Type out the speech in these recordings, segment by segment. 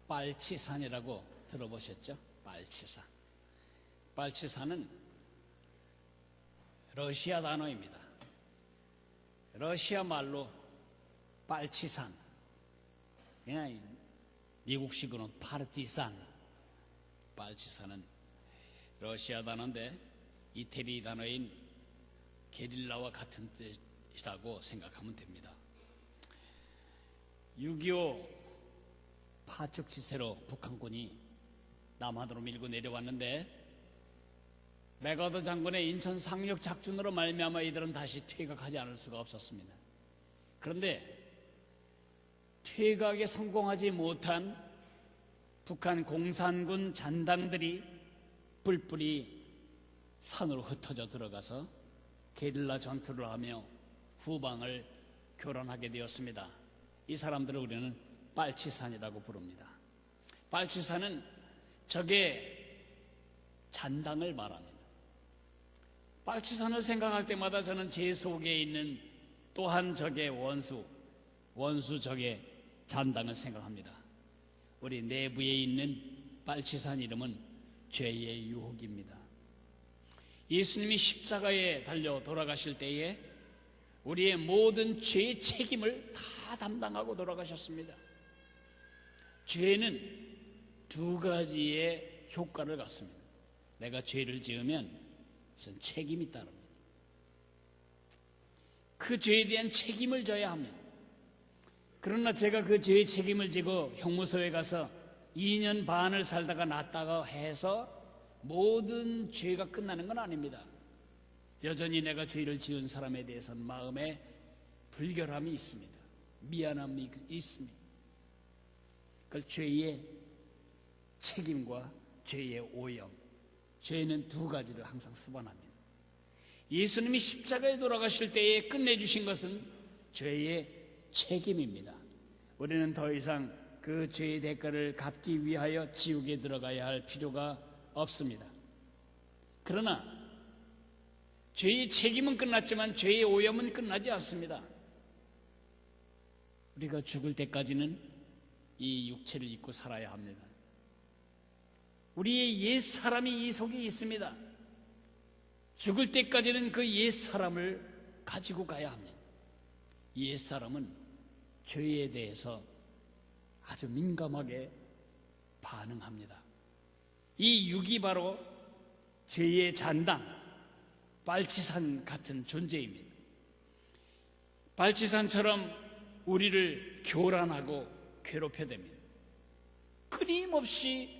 빨치산이라고 들어보셨죠? 빨치산. 빨치산은 러시아 단어입니다. 러시아 말로 빨치산, 그냥 미국식으로는 파르티산. 빨치산은 러시아 단어인데 이태리 단어인 게릴라와 같은 뜻이라고 생각하면 됩니다. 6.25 파축지세로 북한군이 남한으로 밀고 내려왔는데 맥어더 장군의 인천 상륙 작전으로 말미암아 이들은 다시 퇴각하지 않을 수가 없었습니다. 그런데 퇴각에 성공하지 못한 북한 공산군 잔당들이 뿔뿔이 산으로 흩어져 들어가서 게릴라 전투를 하며 후방을 교란하게 되었습니다. 이 사람들을 우리는 빨치산이라고 부릅니다. 빨치산은 적의 잔당을 말합니다. 빨치산을 생각할 때마다 저는 제 속에 있는 또한 적의 원수 적의 잔당을 생각합니다. 우리 내부에 있는 빨치산 이름은 죄의 유혹입니다. 예수님이 십자가에 달려 돌아가실 때에 우리의 모든 죄의 책임을 다 담당하고 돌아가셨습니다. 죄는 두 가지의 효과를 갖습니다. 내가 죄를 지으면 무슨 책임이 따릅니다. 그 죄에 대한 책임을 져야 합니다. 그러나 제가 그 죄의 책임을 지고 형무소에 가서 2년 반을 살다가 났다가 해서 모든 죄가 끝나는 건 아닙니다. 여전히 내가 죄를 지은 사람에 대해서는 마음에 불결함이 있습니다. 미안함이 있습니다. 그 죄의 책임과 죄의 오염, 죄는 두 가지를 항상 수반합니다. 예수님이 십자가에 돌아가실 때에 끝내주신 것은 죄의 책임입니다. 우리는 더 이상 그 죄의 대가를 갚기 위하여 지옥에 들어가야 할 필요가 없습니다. 그러나 죄의 책임은 끝났지만 죄의 오염은 끝나지 않습니다. 우리가 죽을 때까지는 이 육체를 입고 살아야 합니다. 우리의 옛사람이 이 속에 있습니다. 죽을 때까지는 그 옛사람을 가지고 가야 합니다. 옛사람은 죄에 대해서 아주 민감하게 반응합니다. 이 육이 바로 죄의 잔당, 빨치산 같은 존재입니다. 빨치산처럼 우리를 교란하고 괴롭혀댑니다. 끊임없이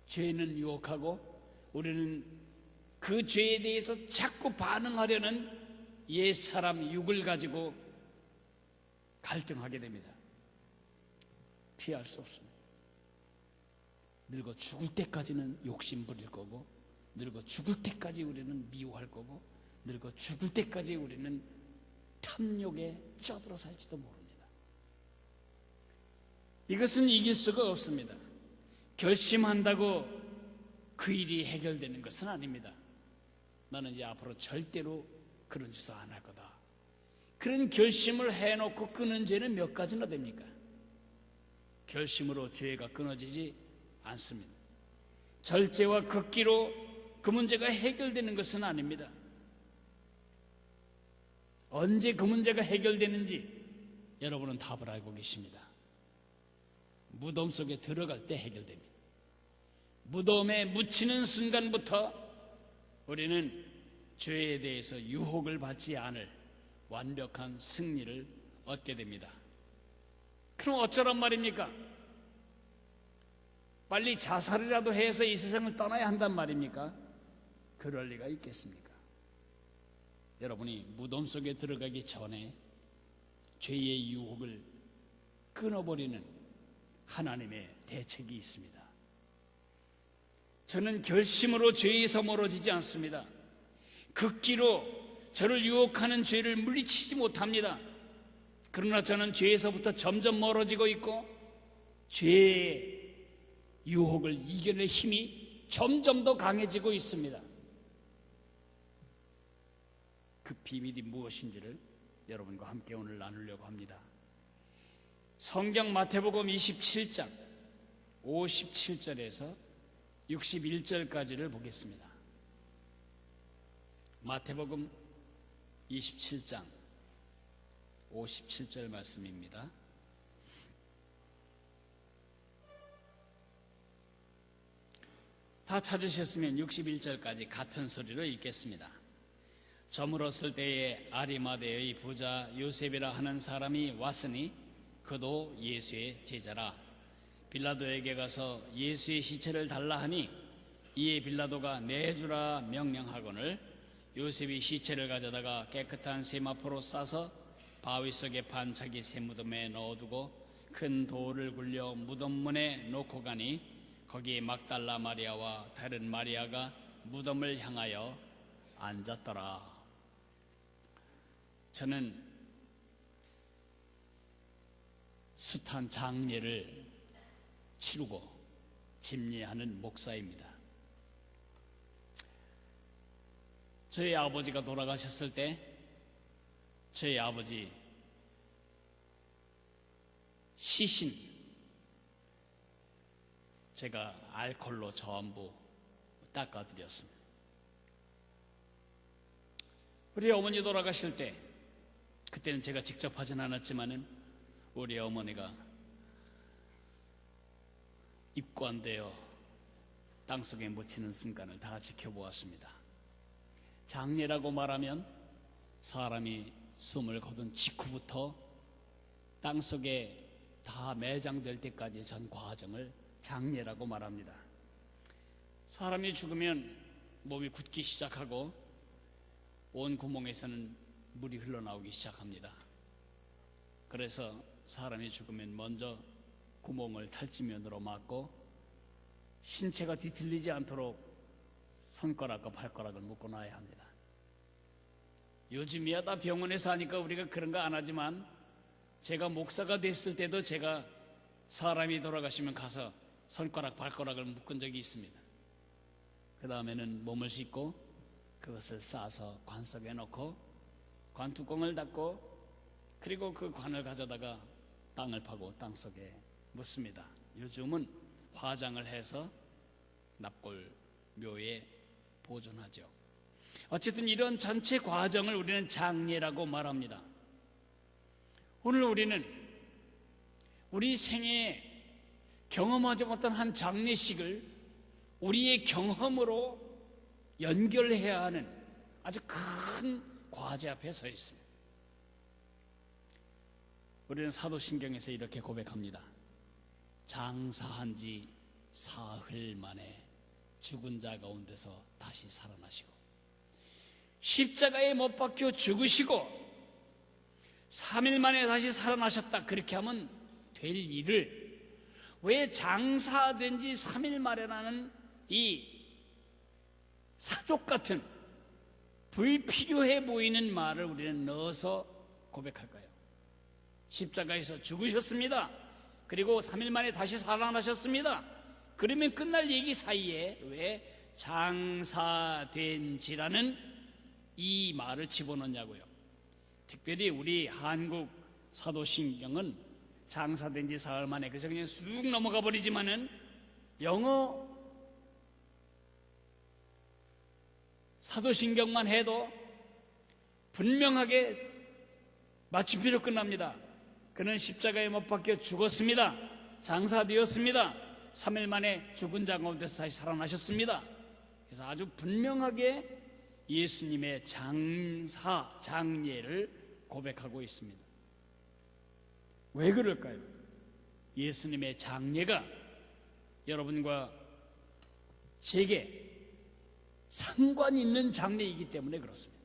죄는 유혹하고 우리는 그 죄에 대해서 자꾸 반응하려는 옛사람 육을 가지고 갈등하게 됩니다. 피할 수 없습니다. 늙어 죽을 때까지는 욕심 부릴 거고, 늙어 죽을 때까지 우리는 미워할 거고, 늙어 죽을 때까지 우리는 탐욕에 쩌들어 살지도 모릅니다. 이것은 이길 수가 없습니다. 결심한다고 그 일이 해결되는 것은 아닙니다. 나는 이제 앞으로 절대로 그런 짓을 안 할 거다. 그런 결심을 해놓고 끊은 죄는 몇 가지나 됩니까? 결심으로 죄가 끊어지지 않습니다. 절제와 극기로 그 문제가 해결되는 것은 아닙니다. 언제 그 문제가 해결되는지 여러분은 답을 알고 계십니다. 무덤 속에 들어갈 때 해결됩니다. 무덤에 묻히는 순간부터 우리는 죄에 대해서 유혹을 받지 않을 완벽한 승리를 얻게 됩니다. 그럼 어쩌란 말입니까? 빨리 자살이라도 해서 이 세상을 떠나야 한단 말입니까? 그럴 리가 있겠습니까? 여러분이 무덤 속에 들어가기 전에 죄의 유혹을 끊어버리는 하나님의 대책이 있습니다. 저는 결심으로 죄에서 멀어지지 않습니다. 극기로 저를 유혹하는 죄를 물리치지 못합니다. 그러나 저는 죄에서부터 점점 멀어지고 있고 죄의 유혹을 이겨낼 힘이 점점 더 강해지고 있습니다. 그 비밀이 무엇인지를 여러분과 함께 오늘 나누려고 합니다. 성경 마태복음 27장 57절에서 61절까지를 보겠습니다. 마태복음 27장 57절 말씀입니다. 다 찾으셨으면 61절까지 같은 소리로 읽겠습니다. 저물었을 때에 아리마대의 부자 요셉이라 하는 사람이 왔으니 그도 예수의 제자라. 빌라도에게 가서 예수의 시체를 달라 하니 이에 빌라도가 내주라 명령하거늘 요셉이 시체를 가져다가 깨끗한 세마포로 싸서 바위 속에 판 자기 새 무덤에 넣어두고 큰 돌을 굴려 무덤 문에 놓고 가니 거기에 막달라 마리아와 다른 마리아가 무덤을 향하여 앉았더라. 저는 숱한 장례를 치르고 집례하는 목사입니다. 저희 아버지가 돌아가셨을 때 저희 아버지 시신 제가 알코올로 전부 닦아드렸습니다. 우리 어머니 돌아가실 때 그때는 제가 직접 하진 않았지만은 우리 어머니가 입관되어 땅속에 묻히는 순간을 다 지켜보았습니다. 장례라고 말하면 사람이 숨을 거둔 직후부터 땅속에 다 매장될 때까지 전 과정을 장례라고 말합니다. 사람이 죽으면 몸이 굳기 시작하고 온 구멍에서는 물이 흘러나오기 시작합니다. 그래서 사람이 죽으면 먼저 구멍을 탈지면으로 막고 신체가 뒤틀리지 않도록 손가락과 발가락을 묶어놔야 합니다. 요즘이야 다 병원에서 하니까 우리가 그런 거 안 하지만 제가 목사가 됐을 때도 제가 사람이 돌아가시면 가서 손가락, 발가락을 묶은 적이 있습니다. 그 다음에는 몸을 씻고 그것을 싸서 관 속에 넣고 관 뚜껑을 닫고 그리고 그 관을 가져다가 땅을 파고 땅 속에 묻습니다. 요즘은 화장을 해서 납골 묘에 보존하죠. 어쨌든 이런 전체 과정을 우리는 장례라고 말합니다. 오늘 우리는 우리 생애에 경험하지 못한 한 장례식을 우리의 경험으로 연결해야 하는 아주 큰 과제 앞에 서 있습니다. 우리는 사도신경에서 이렇게 고백합니다. 장사한 지 사흘 만에 죽은 자 가운데서 다시 살아나시고 십자가에 못 박혀 죽으시고 3일 만에 다시 살아나셨다. 그렇게 하면 될 일을 왜 장사된 지 3일 만에라는 이 사족 같은 불필요해 보이는 말을 우리는 넣어서 고백할까요? 십자가에서 죽으셨습니다. 그리고 3일 만에 다시 살아나셨습니다. 그러면 끝날 얘기 사이에 왜 장사된지라는 이 말을 집어넣냐고요. 특별히 우리 한국 사도신경은 장사된 지 사흘 만에 그래서 그냥 쑥 넘어가 버리지만은 영어 사도신경만 해도 분명하게 마침표로 끝납니다. 그는 십자가에 못 박혀 죽었습니다. 장사되었습니다. 3일 만에 죽은 자 가운데서 다시 살아나셨습니다. 그래서 아주 분명하게 예수님의 장례를 고백하고 있습니다. 왜 그럴까요? 예수님의 장례가 여러분과 제게 상관이 있는 장례이기 때문에 그렇습니다.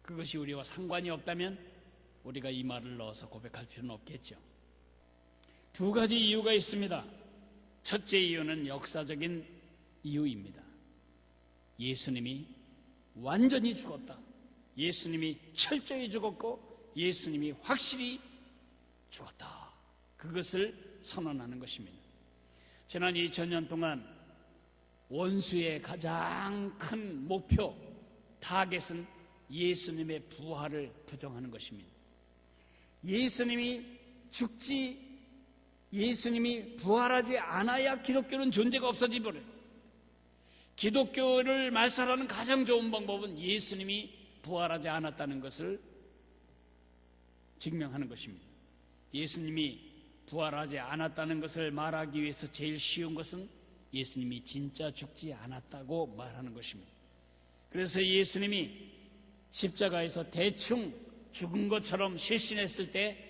그것이 우리와 상관이 없다면 우리가 이 말을 넣어서 고백할 필요는 없겠죠. 두 가지 이유가 있습니다. 첫째 이유는 역사적인 이유입니다. 예수님이 완전히 죽었다. 예수님이 철저히 죽었고 예수님이 확실히 죽었다. 그것을 선언하는 것입니다. 지난 2000년 동안 원수의 가장 큰 목표, 타겟은 예수님의 부활을 부정하는 것입니다. 예수님이 죽지 예수님이 부활하지 않아야 기독교는 존재가 없어지버려요. 기독교를 말살하는 가장 좋은 방법은 예수님이 부활하지 않았다는 것을 증명하는 것입니다. 예수님이 부활하지 않았다는 것을 말하기 위해서 제일 쉬운 것은 예수님이 진짜 죽지 않았다고 말하는 것입니다. 그래서 예수님이 십자가에서 대충 죽은 것처럼 실신했을 때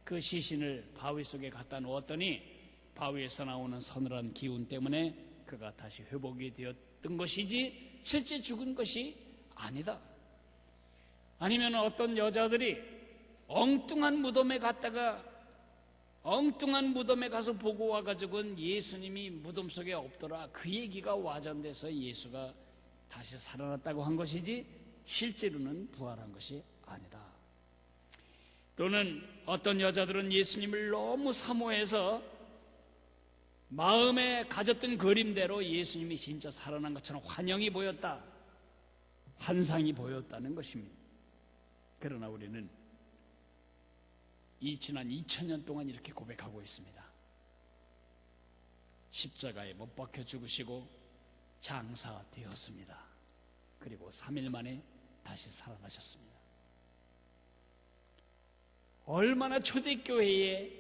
그 시신을 바위 속에 갖다 놓았더니 바위에서 나오는 서늘한 기운 때문에 그가 다시 회복이 되었던 것이지 실제 죽은 것이 아니다. 아니면 어떤 여자들이 엉뚱한 무덤에 가서 보고 와가지고는 예수님이 무덤 속에 없더라, 그 얘기가 와전돼서 예수가 다시 살아났다고 한 것이지 실제로는 부활한 것이 아니다. 또는 어떤 여자들은 예수님을 너무 사모해서 마음에 가졌던 그림대로 예수님이 진짜 살아난 것처럼 환영이 보였다, 환상이 보였다는 것입니다. 그러나 우리는 지난 2000년 동안 이렇게 고백하고 있습니다. 십자가에 못 박혀 죽으시고 장사되었습니다. 그리고 3일 만에 다시 살아나셨습니다. 얼마나 초대교회에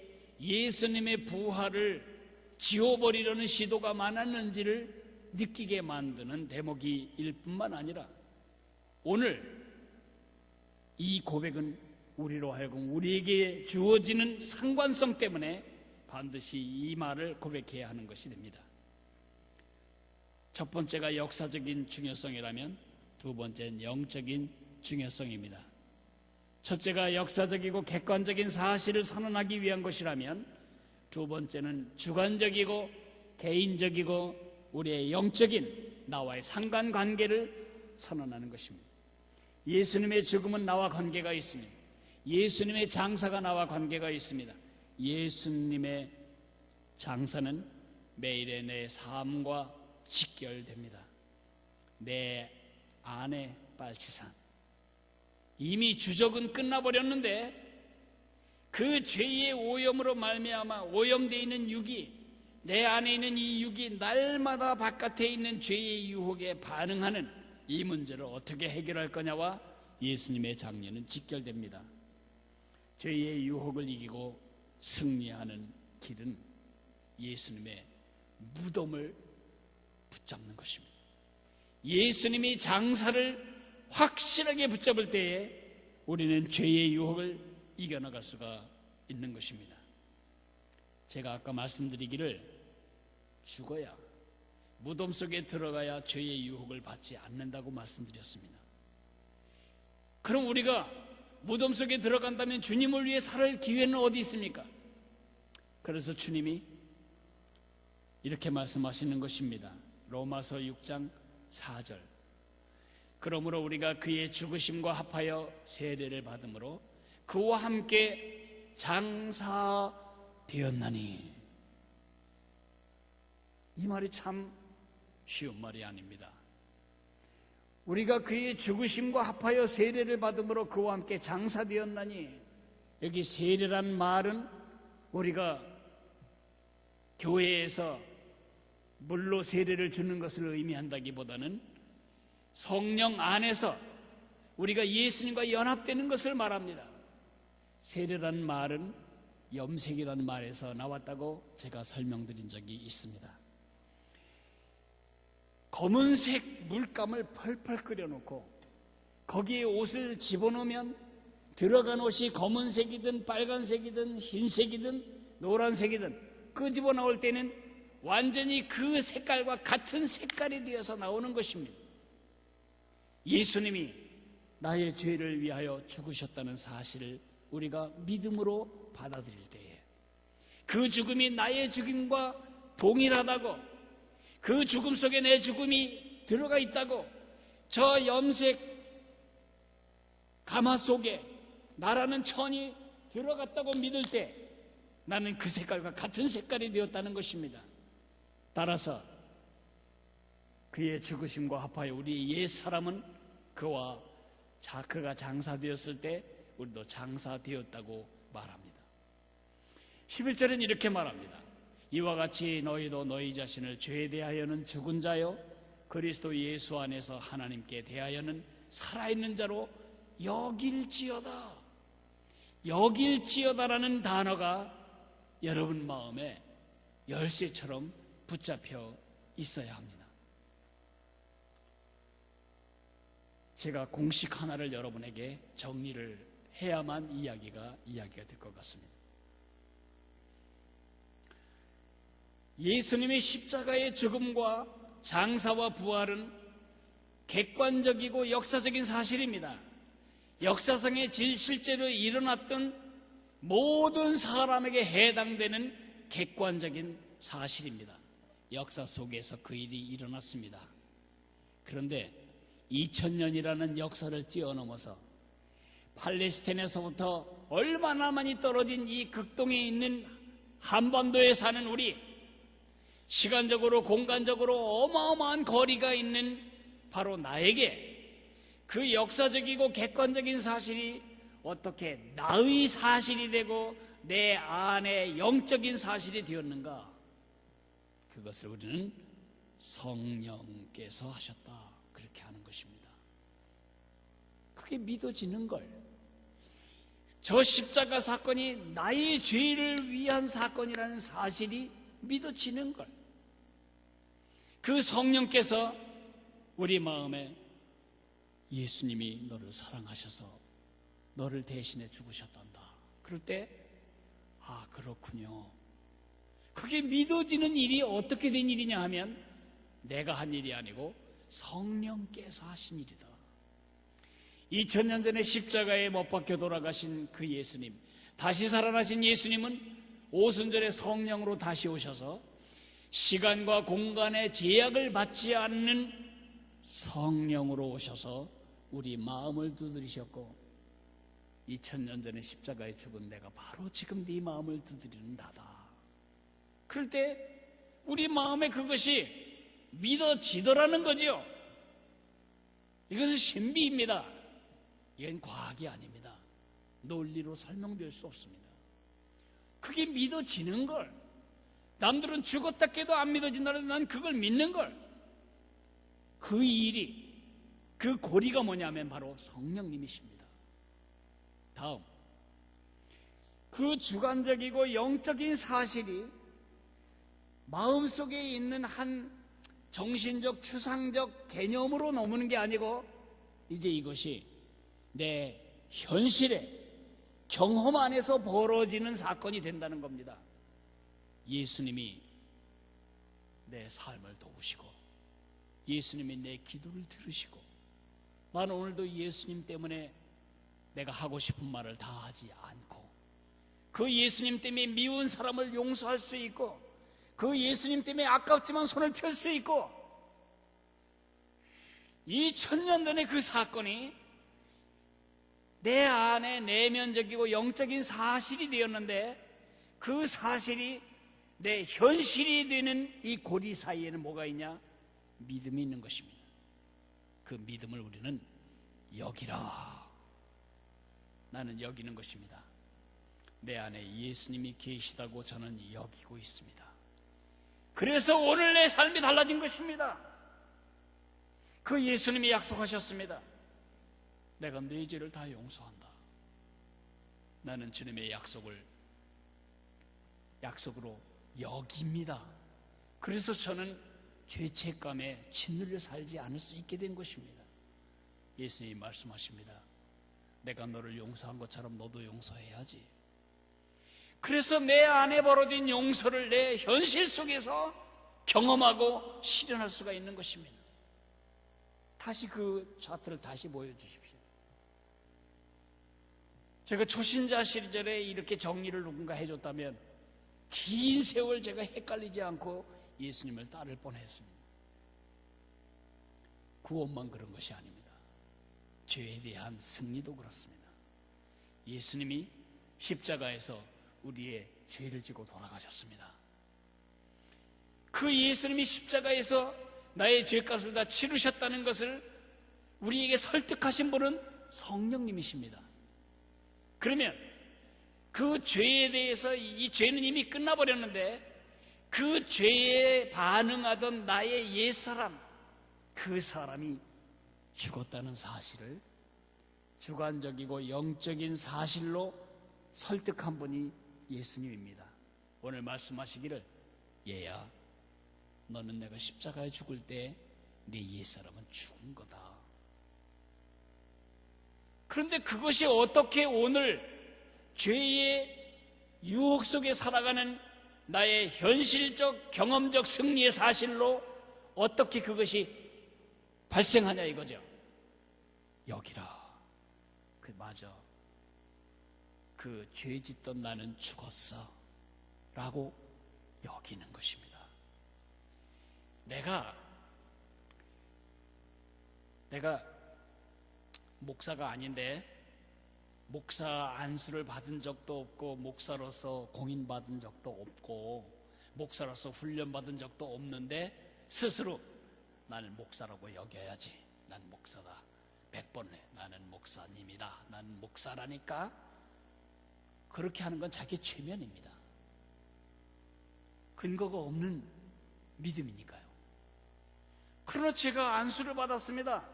예수님의 부활을 지워버리려는 시도가 많았는지를 느끼게 만드는 대목일 뿐만 아니라 오늘 이 고백은 우리로 하여금 우리에게 주어지는 상관성 때문에 반드시 이 말을 고백해야 하는 것이 됩니다. 첫 번째가 역사적인 중요성이라면 두 번째는 영적인 중요성입니다. 첫째가 역사적이고 객관적인 사실을 선언하기 위한 것이라면 두 번째는 주관적이고 개인적이고 우리의 영적인 나와의 상관관계를 선언하는 것입니다. 예수님의 죽음은 나와 관계가 있습니다. 예수님의 장사가 나와 관계가 있습니다. 예수님의 장사는 매일의 내 삶과 직결됩니다. 내 안의 빨치산, 이미 주적은 끝나버렸는데 그 죄의 오염으로 말미암아 오염되어 있는 육이, 내 안에 있는 이 육이 날마다 바깥에 있는 죄의 유혹에 반응하는 이 문제를 어떻게 해결할 거냐와 예수님의 장례는 직결됩니다. 죄의 유혹을 이기고 승리하는 길은 예수님의 무덤을 붙잡는 것입니다. 예수님이 장사를 확실하게 붙잡을 때에 우리는 죄의 유혹을 이겨나갈 수가 있는 것입니다. 제가 아까 말씀드리기를 죽어야, 무덤 속에 들어가야 죄의 유혹을 받지 않는다고 말씀드렸습니다. 그럼 우리가 무덤 속에 들어간다면 주님을 위해 살 기회는 어디 있습니까? 그래서 주님이 이렇게 말씀하시는 것입니다. 로마서 6장 4절. 그러므로 우리가 그의 죽으심과 합하여 세례를 받음으로 그와 함께 장사되었나니. 이 말이 참 쉬운 말이 아닙니다. 우리가 그의 죽으심과 합하여 세례를 받음으로 그와 함께 장사되었나니, 여기 세례란 말은 우리가 교회에서 물로 세례를 주는 것을 의미한다기보다는 성령 안에서 우리가 예수님과 연합되는 것을 말합니다. 세례란 말은 염색이라는 말에서 나왔다고 제가 설명드린 적이 있습니다. 검은색 물감을 펄펄 끓여놓고 거기에 옷을 집어넣으면 들어간 옷이 검은색이든 빨간색이든 흰색이든 노란색이든 끄집어 나올 때는 완전히 그 색깔과 같은 색깔이 되어서 나오는 것입니다. 예수님이 나의 죄를 위하여 죽으셨다는 사실을 우리가 믿음으로 받아들일 때에 그 죽음이 나의 죽음과 동일하다고, 그 죽음 속에 내 죽음이 들어가 있다고, 저 염색 가마 속에 나라는 천이 들어갔다고 믿을 때 나는 그 색깔과 같은 색깔이 되었다는 것입니다. 따라서 그의 죽으심과 합하여 우리 옛사람은 그가 장사되었을 때 우리도 장사되었다고 말합니다. 11절은 이렇게 말합니다. 이와 같이 너희도 너희 자신을 죄에 대하여는 죽은 자요 그리스도 예수 안에서 하나님께 대하여는 살아있는 자로 여길지어다. 여길지어다라는 단어가 여러분 마음에 열쇠처럼 붙잡혀 있어야 합니다. 제가 공식 하나를 여러분에게 정리를 해야만 이야기가 될 것 같습니다. 예수님의 십자가의 죽음과 장사와 부활은 객관적이고 역사적인 사실입니다. 역사상에 실제로 일어났던 모든 사람에게 해당되는 객관적인 사실입니다. 역사 속에서 그 일이 일어났습니다. 그런데 2000년이라는 역사를 뛰어넘어서 팔레스타인에서부터 얼마나 많이 떨어진 이 극동에 있는 한반도에 사는 우리, 시간적으로 공간적으로 어마어마한 거리가 있는 바로 나에게 그 역사적이고 객관적인 사실이 어떻게 나의 사실이 되고 내 안에 영적인 사실이 되었는가? 그것을 우리는 성령께서 하셨다, 그렇게 하는 것입니다. 그게 믿어지는 걸, 저 십자가 사건이 나의 죄를 위한 사건이라는 사실이 믿어지는 걸, 그 성령께서 우리 마음에 예수님이 너를 사랑하셔서 너를 대신해 죽으셨단다, 그럴 때 아, 그렇군요. 그게 믿어지는 일이 어떻게 된 일이냐 하면 내가 한 일이 아니고 성령께서 하신 일이다. 2000년 전에 십자가에 못 박혀 돌아가신 그 예수님, 다시 살아나신 예수님은 오순절에 성령으로 다시 오셔서 시간과 공간의 제약을 받지 않는 성령으로 오셔서 우리 마음을 두드리셨고, 2000년 전에 십자가에 죽은 내가 바로 지금 네 마음을 두드리는 나다. 그럴 때 우리 마음에 그것이 믿어지더라는 거죠. 이것은 신비입니다. 이건 과학이 아닙니다. 논리로 설명될 수 없습니다. 그게 믿어지는 걸, 남들은 죽었다 깨도 안 믿어진다는데 난 그걸 믿는 걸, 그 일이, 그 고리가 뭐냐면 바로 성령님이십니다. 다음, 그 주관적이고 영적인 사실이 마음속에 있는 한 정신적, 추상적 개념으로 넘는 게 아니고 이제 이것이 내 현실에, 경험 안에서 벌어지는 사건이 된다는 겁니다. 예수님이 내 삶을 도우시고 예수님이 내 기도를 들으시고, 나는 오늘도 예수님 때문에 내가 하고 싶은 말을 다 하지 않고 그 예수님 때문에 미운 사람을 용서할 수 있고, 그 예수님 때문에 아깝지만 손을 펼 수 있고, 2000년 전에 그 사건이 내 안에 내면적이고 영적인 사실이 되었는데, 그 사실이 내 현실이 되는 이 고리 사이에는 뭐가 있냐? 믿음이 있는 것입니다. 그 믿음을 우리는 여기라, 나는 여기는 것입니다. 내 안에 예수님이 계시다고 저는 여기고 있습니다. 그래서 오늘 내 삶이 달라진 것입니다. 그 예수님이 약속하셨습니다. 내가 네 죄를 다 용서한다. 나는 주님의 약속으로 여깁니다. 그래서 저는 죄책감에 짓눌려 살지 않을 수 있게 된 것입니다. 예수님이 말씀하십니다. 내가 너를 용서한 것처럼 너도 용서해야지. 그래서 내 안에 벌어진 용서를 내 현실 속에서 경험하고 실현할 수가 있는 것입니다. 다시 그 차트를 다시 보여주십시오. 제가 초신자 시절에 이렇게 정리를 누군가 해줬다면 긴 세월 제가 헷갈리지 않고 예수님을 따를 뻔했습니다. 구원만 그런 것이 아닙니다. 죄에 대한 승리도 그렇습니다. 예수님이 십자가에서 우리의 죄를 지고 돌아가셨습니다. 그 예수님이 십자가에서 나의 죄값을 다 치르셨다는 것을 우리에게 설득하신 분은 성령님이십니다. 그러면 그 죄에 대해서 이 죄는 이미 끝나버렸는데 그 죄에 반응하던 나의 옛사람, 그 사람이 죽었다는 사실을 주관적이고 영적인 사실로 설득한 분이 예수님입니다. 오늘 말씀하시기를, 얘야, 너는 내가 십자가에 죽을 때 네 옛사람은 죽은 거다. 그런데 그것이 어떻게 오늘 죄의 유혹 속에 살아가는 나의 현실적 경험적 승리의 사실로 어떻게 그것이 발생하냐 이거죠. 여기라. 맞아. 그 죄 짓던 나는 죽었어 라고 여기는 것입니다. 내가 목사가 아닌데 목사 안수를 받은 적도 없고 목사로서 공인받은 적도 없고 목사로서 훈련받은 적도 없는데 스스로 나는 목사라고 여겨야지, 난 목사다, 100번 해, 나는 목사님이다, 나는 목사라니까, 그렇게 하는 건 자기 최면입니다. 근거가 없는 믿음이니까요. 그러나 제가 안수를 받았습니다.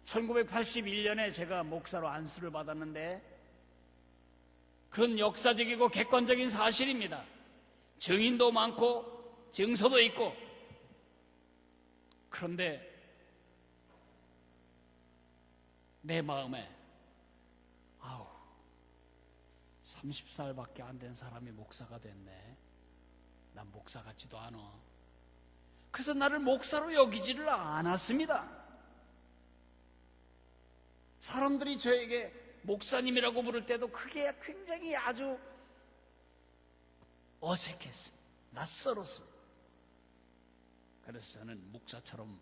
1981년에 제가 목사로 안수를 받았는데 그건 역사적이고 객관적인 사실입니다. 증인도 많고 증서도 있고. 그런데 내 마음에 30살밖에 안 된 사람이 목사가 됐네. 난 목사 같지도 않아. 그래서 나를 목사로 여기지를 않았습니다. 사람들이 저에게 목사님이라고 부를 때도 그게 굉장히 아주 어색했습니다. 낯설었습니다. 그래서 저는 목사처럼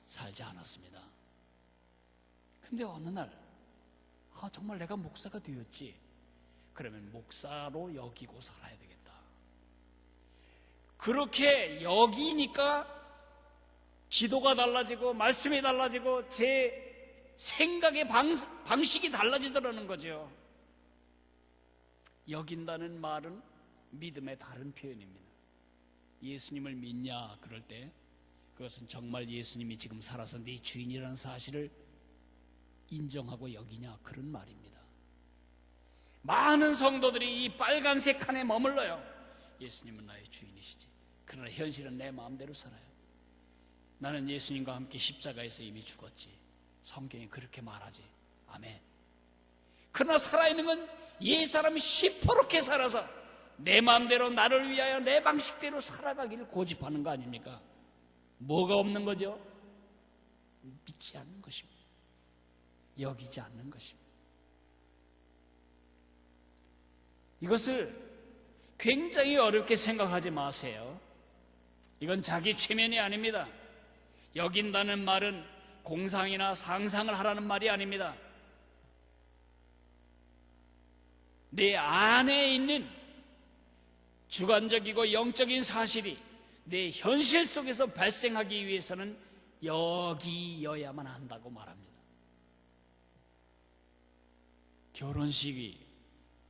살지 않았습니다. 근데 어느 날 정말 내가 목사가 되었지. 그러면 목사로 여기고 살아야 되겠다. 그렇게 여기니까 기도가 달라지고 말씀이 달라지고 제 생각의 방식이 달라지더라는 거죠. 여긴다는 말은 믿음의 다른 표현입니다. 예수님을 믿냐 그럴 때 그것은 정말 예수님이 지금 살아서 네 주인이라는 사실을 인정하고 여기냐 그런 말입니다. 많은 성도들이 이 빨간색 칸에 머물러요. 예수님은 나의 주인이시지. 그러나 현실은 내 마음대로 살아요. 나는 예수님과 함께 십자가에서 이미 죽었지. 성경이 그렇게 말하지. 아멘. 그러나 살아있는 건 옛사람이 시퍼렇게 살아서 내 마음대로 나를 위하여 내 방식대로 살아가기를 고집하는 거 아닙니까? 뭐가 없는 거죠? 믿지 않는 것입니다. 여기지 않는 것입니다. 이것을 굉장히 어렵게 생각하지 마세요. 이건 자기 최면이 아닙니다. 여긴다는 말은 공상이나 상상을 하라는 말이 아닙니다. 내 안에 있는 주관적이고 영적인 사실이 내 현실 속에서 발생하기 위해서는 여기여야만 한다고 말합니다. 결혼식이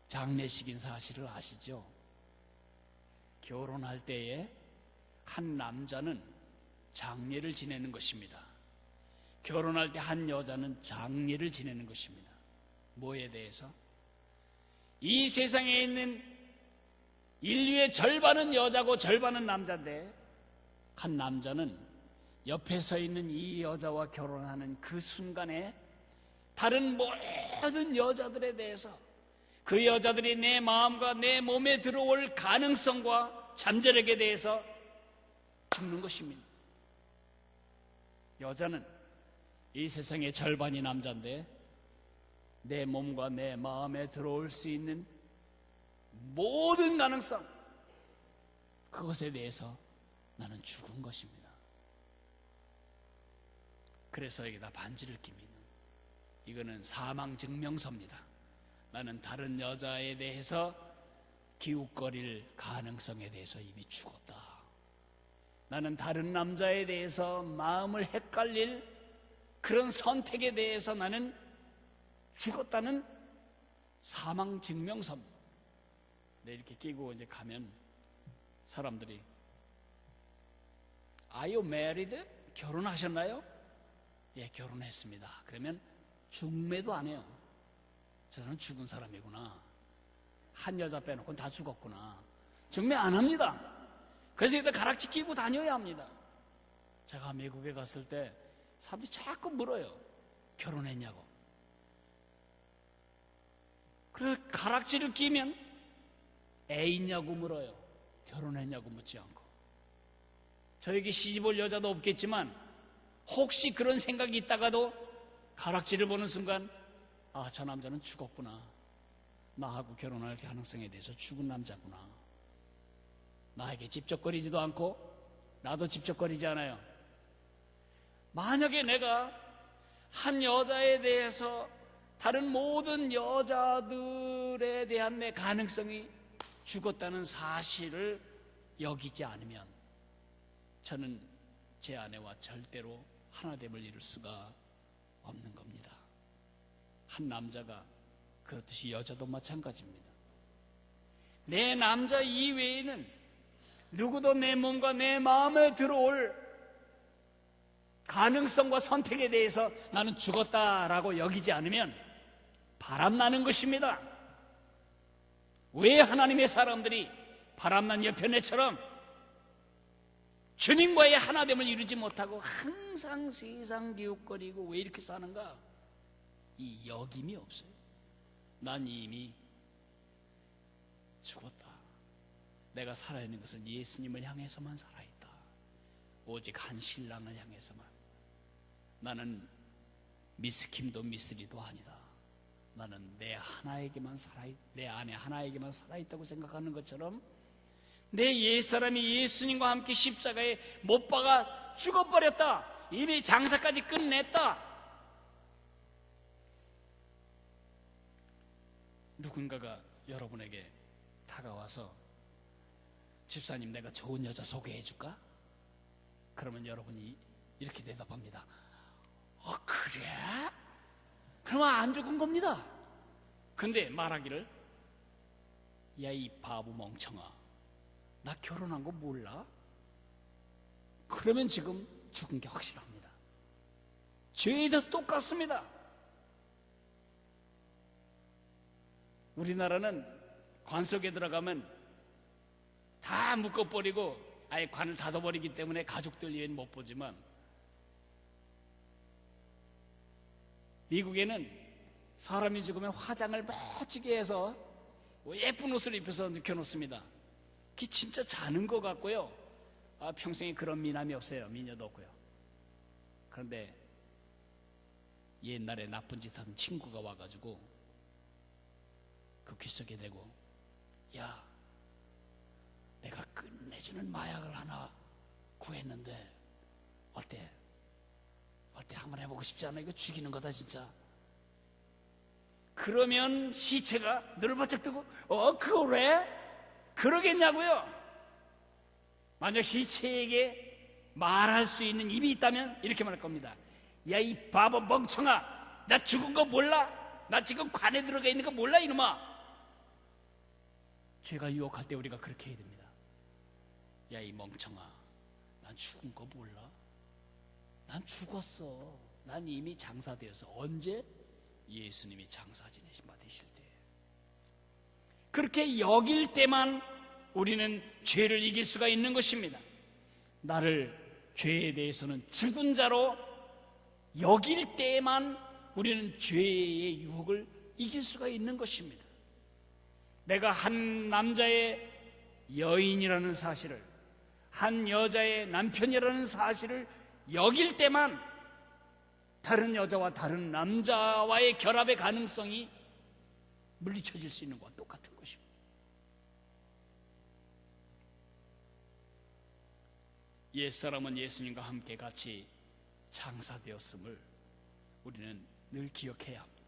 장례식인 사실을 아시죠? 결혼할 때에 한 남자는 장례를 지내는 것입니다. 결혼할 때 한 여자는 장례를 지내는 것입니다. 뭐에 대해서? 이 세상에 있는 인류의 절반은 여자고 절반은 남자인데 한 남자는 옆에 서 있는 이 여자와 결혼하는 그 순간에 다른 모든 여자들에 대해서 그 여자들이 내 마음과 내 몸에 들어올 가능성과 잠재력에 대해서 죽는 것입니다. 여자는 이 세상의 절반이 남자인데 내 몸과 내 마음에 들어올 수 있는 모든 가능성, 그것에 대해서 나는 죽은 것입니다. 그래서 여기다 반지를 낍니다. 이거는 사망증명서입니다. 나는 다른 여자에 대해서 기웃거릴 가능성에 대해서 이미 죽었다. 나는 다른 남자에 대해서 마음을 헷갈릴 그런 선택에 대해서 나는 죽었다는 사망증명서입니다. 이렇게 끼고 이제 가면 사람들이 Are you married? 결혼하셨나요? 예, 결혼했습니다. 그러면 중매도 안 해요. 저 사람은 죽은 사람이구나. 한 여자 빼놓고는 다 죽었구나. 중매 안 합니다. 그래서 일단 가락지 끼고 다녀야 합니다. 제가 미국에 갔을 때 사람들이 자꾸 물어요. 결혼했냐고. 그래서 가락지를 끼면 애 있냐고 물어요. 결혼했냐고 묻지 않고. 저에게 시집올 여자도 없겠지만 혹시 그런 생각이 있다가도 가락지를 보는 순간 아, 저 남자는 죽었구나. 나하고 결혼할 가능성에 대해서 죽은 남자구나. 나에게 집적거리지도 않고 나도 집적거리지 않아요. 만약에 내가 한 여자에 대해서 다른 모든 여자들에 대한 내 가능성이 죽었다는 사실을 여기지 않으면 저는 제 아내와 절대로 하나됨을 이룰 수가 없는 겁니다. 한 남자가 그렇듯이 여자도 마찬가지입니다. 내 남자 이외에는 누구도 내 몸과 내 마음에 들어올 가능성과 선택에 대해서 나는 죽었다라고 여기지 않으면 바람나는 것입니다. 왜 하나님의 사람들이 바람난 여편애처럼 주님과의 하나됨을 이루지 못하고 항상 세상 기웃거리고 왜 이렇게 사는가? 이 여김이 없어요. 난 이미 죽었다. 내가 살아있는 것은 예수님을 향해서만 살아있다. 오직 한 신랑을 향해서만. 나는 미스킴도 미스리도 아니다. 나는 내 안에 하나에게만 살아있다고 생각하는 것처럼 내 옛사람이 예수님과 함께 십자가에 못 박아 죽어버렸다. 이미 장사까지 끝냈다. 누군가가 여러분에게 다가와서 집사님 내가 좋은 여자 소개해 줄까? 그러면 여러분이 이렇게 대답합니다. 그래? 그러면 안 죽은 겁니다. 근데 말하기를 야 이 바보 멍청아 나 결혼한 거 몰라? 그러면 지금 죽은 게 확실합니다. 죄에 대해서 똑같습니다. 우리나라는 관 속에 들어가면 다 묶어버리고 아예 관을 닫아버리기 때문에 가족들 이외엔 못 보지만 미국에는 사람이 죽으면 화장을 멋지게 해서 예쁜 옷을 입혀서 눕혀놓습니다. 그게 진짜 자는 것 같고요. 평생에 그런 미남이 없어요. 미녀도 없고요. 그런데 옛날에 나쁜 짓 하는 친구가 와가지고 그 귀속에 대고 야 내가 끝내주는 마약을 하나 구했는데 어때? 한번 해보고 싶지 않아? 이거 죽이는 거다 진짜. 그러면 시체가 눈을 바짝 뜨고 그걸 왜? 그러겠냐고요. 만약 시체에게 말할 수 있는 입이 있다면 이렇게 말할 겁니다. 야 이 바보 멍청아 나 죽은 거 몰라? 나 지금 관에 들어가 있는 거 몰라 이놈아? 죄가 유혹할 때 우리가 그렇게 해야 됩니다. 야 이 멍청아 난 죽은 거 몰라? 난 죽었어. 난 이미 장사되어서. 언제? 예수님이 장사 지내신 바 되실 때. 그렇게 여길 때만 우리는 죄를 이길 수가 있는 것입니다. 나를 죄에 대해서는 죽은 자로 여길 때만 우리는 죄의 유혹을 이길 수가 있는 것입니다. 내가 한 남자의 여인이라는 사실을, 한 여자의 남편이라는 사실을 여길 때만 다른 여자와 다른 남자와의 결합의 가능성이 물리쳐질 수 있는 것과 똑같은 것입니다. 옛사람은 예수님과 함께 같이 장사되었음을 우리는 늘 기억해야 합니다.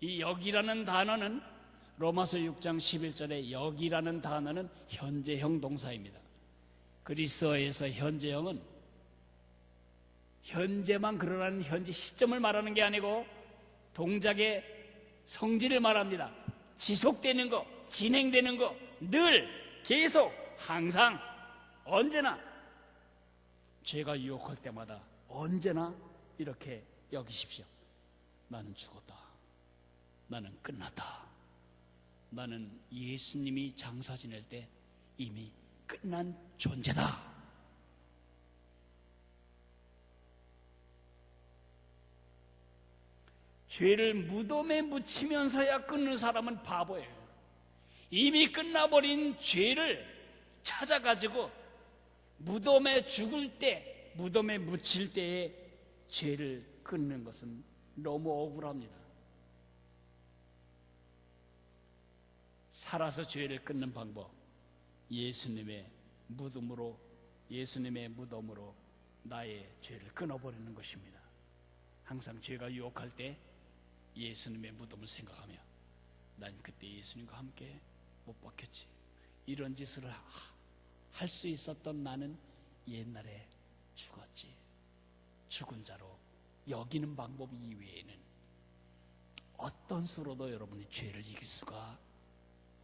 이 여기라는 단어는 로마서 6장 11절에 여기라는 단어는 현재형 동사입니다. 그리스어에서 현재형은 현재만 그러라는 현재 시점을 말하는 게 아니고 동작의 성질을 말합니다. 지속되는 거, 진행되는 거, 늘 계속 항상 언제나 죄가 유혹할 때마다 언제나 이렇게 여기십시오. 나는 죽었다. 나는 끝났다. 나는 예수님이 장사 지낼 때 이미 끝난 존재다. 죄를 무덤에 묻히면서야 끊는 사람은 바보예요. 이미 끝나버린 죄를 찾아가지고 무덤에 죽을 때, 무덤에 묻힐 때에 죄를 끊는 것은 너무 억울합니다. 살아서 죄를 끊는 방법, 예수님의 무덤으로 나의 죄를 끊어버리는 것입니다. 항상 죄가 유혹할 때 예수님의 무덤을 생각하며 난 그때 예수님과 함께 못 박혔지. 이런 짓을 할 수 있었던 나는 옛날에 죽었지. 죽은 자로 여기는 방법 이외에는 어떤 수로도 여러분이 죄를 이길 수가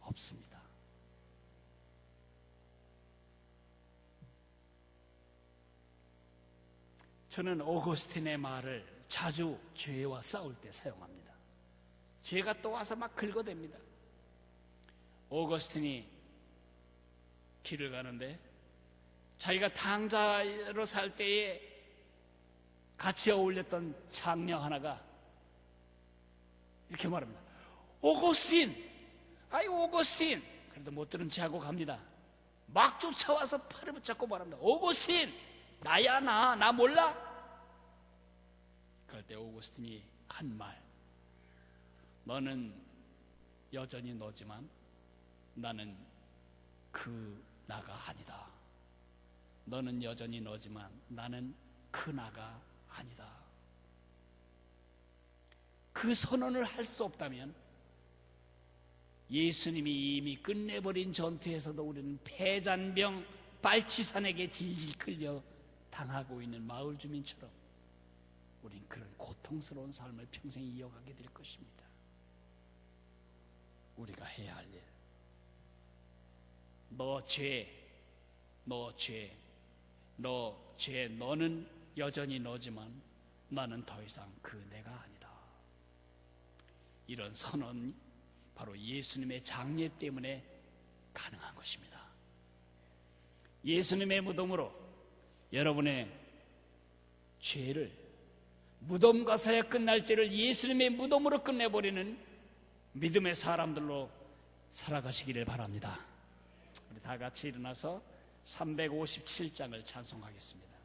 없습니다. 저는 오거스틴의 말을 자주 죄와 싸울 때 사용합니다. 죄가 또 와서 막 긁어댑니다. 오거스틴이 길을 가는데 자기가 탕자로 살 때에 같이 어울렸던 장녀 하나가 이렇게 말합니다. 오거스틴! 아이 오거스틴! 그래도 못 들은 채 하고 갑니다. 막 쫓아와서 팔을 붙잡고 말합니다. 오거스틴! 나야 나 몰라? 그럴 때 오거스틴이 한 말, 너는 여전히 너지만 나는 그 나가 아니다. 너는 여전히 너지만 나는 그 나가 아니다. 그 선언을 할 수 없다면 예수님이 이미 끝내버린 전투에서도 우리는 패잔병 발치산에게 질질 끌려 당하고 있는 마을 주민처럼 우린 그런 고통스러운 삶을 평생 이어가게 될 것입니다. 우리가 해야 할 일, 너는 여전히 너지만 나는 더 이상 그 내가 아니다. 이런 선언이 바로 예수님의 장례 때문에 가능한 것입니다. 예수님의 무덤으로 여러분의 죄를, 무덤 가서야 끝날 죄를 예수님의 무덤으로 끝내버리는 믿음의 사람들로 살아가시기를 바랍니다. 우리 다 같이 일어나서 357장을 찬송하겠습니다.